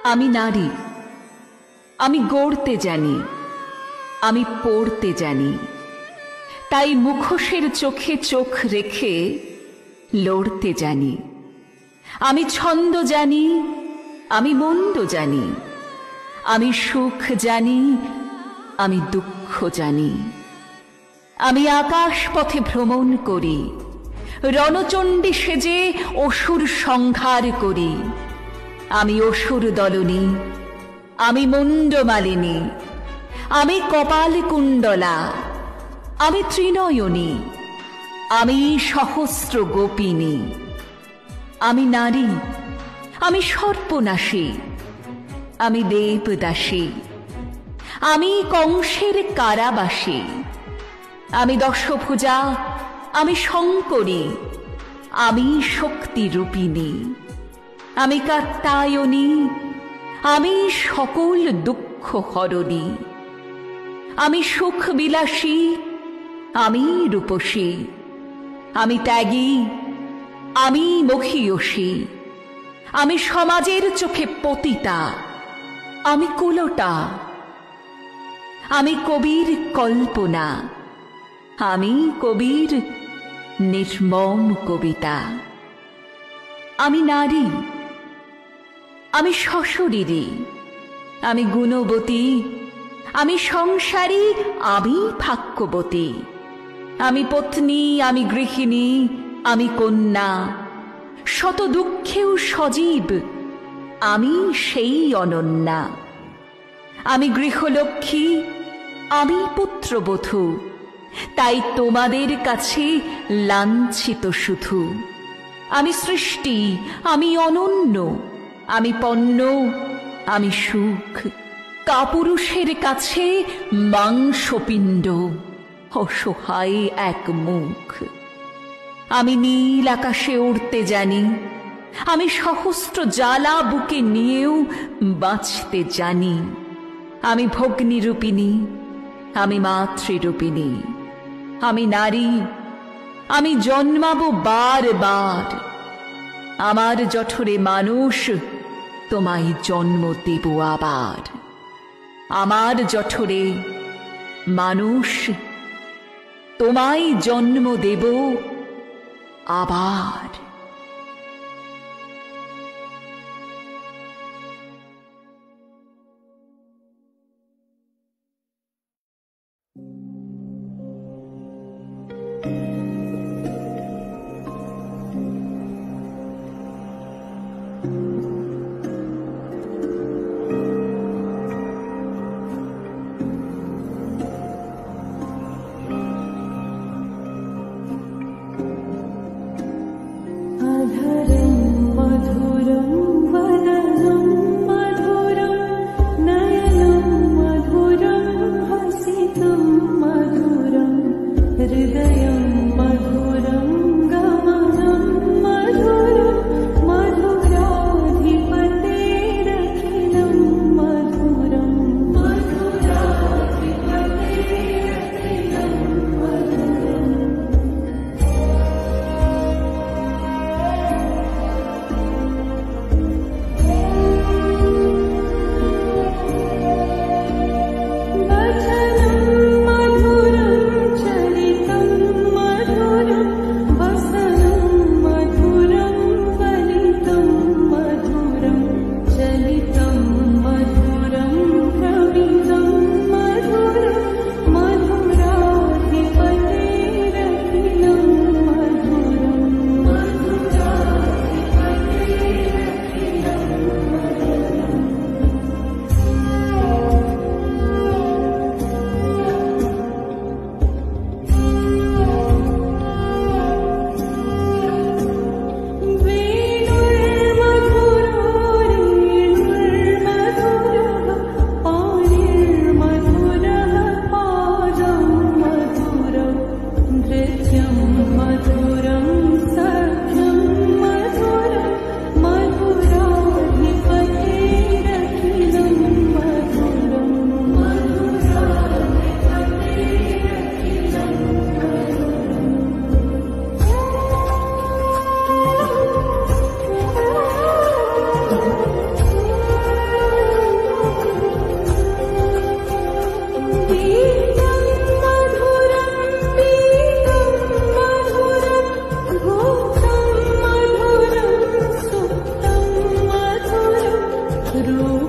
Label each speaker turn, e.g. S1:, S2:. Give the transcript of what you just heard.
S1: আমি নারী, আমি গড়তে জানি, আমি পড়তে জানি, তাই মুখোশের চোখে চোখ রেখে লড়তে জানি। আমি ছন্দ জানি, আমি মন্দ জানি, আমি সুখ জানি, আমি দুঃখ জানি। আমি আকাশ পথে ভ্রমণ করি, রণচণ্ডী সেজে অসুর সংহার করি। আমি অসুর দলনী, আমি মুণ্ডমালিনী, আমি কপাল কুণ্ডলা, আমি ত্রিনয়নী, আমি সহস্র গোপিনী। আমি নারী, আমি সর্পনাশী, আমি দেবদাসী, আমি কংসের কারাবাসী। আমি দশভুজা, আমি শঙ্করী, আমি শক্তিরূপিণী, আমি কাত্যায়নী, আমি সকল দুঃখ হরণী। আমি সুখ বিলাসী, আমি রূপসী, আমি ত্যাগী, আমি মহীয়সী, আমি সমাজের চোখে পতিতা, আমি কুলটা, আমি কবির কল্পনা, আমি কবির নির্মম কবিতা। আমি নারী, আমি সশরীরী, আমি গুণবতী, আমি সংসারী, আমি ভাগ্যবতী, আমি পত্নী, আমি গৃহিণী, আমি কন্যা, শত দুঃখেও সজীব, আমি সেই অনন্যা। আমি গৃহলক্ষ্মী, আমি পুত্রবধূ, তাই তোমাদের কাছে লাঞ্ছিত শুধু। আমি সৃষ্টি, আমি অনন্য, আমি পণ্য, আমি সুখ, কাপুরুষের কাছে মাংসপিণ্ড, অসহায় এক মুখ। আমি নীল আকাশে উড়তে জানি, আমি সহস্র জ্বালা বুকে নিয়েও বাঁচতে জানি। আমি ভগ্নীরূপিণী, আমি মাতৃরূপিণী, আমি নারী, আমি জন্মাবো বার বার। আমার জঠরে মানুষ, তোমায় জন্ম দেব আবার। আমার জঠরে মানুষ, তোমায় জন্ম দেব আবার।
S2: রূপ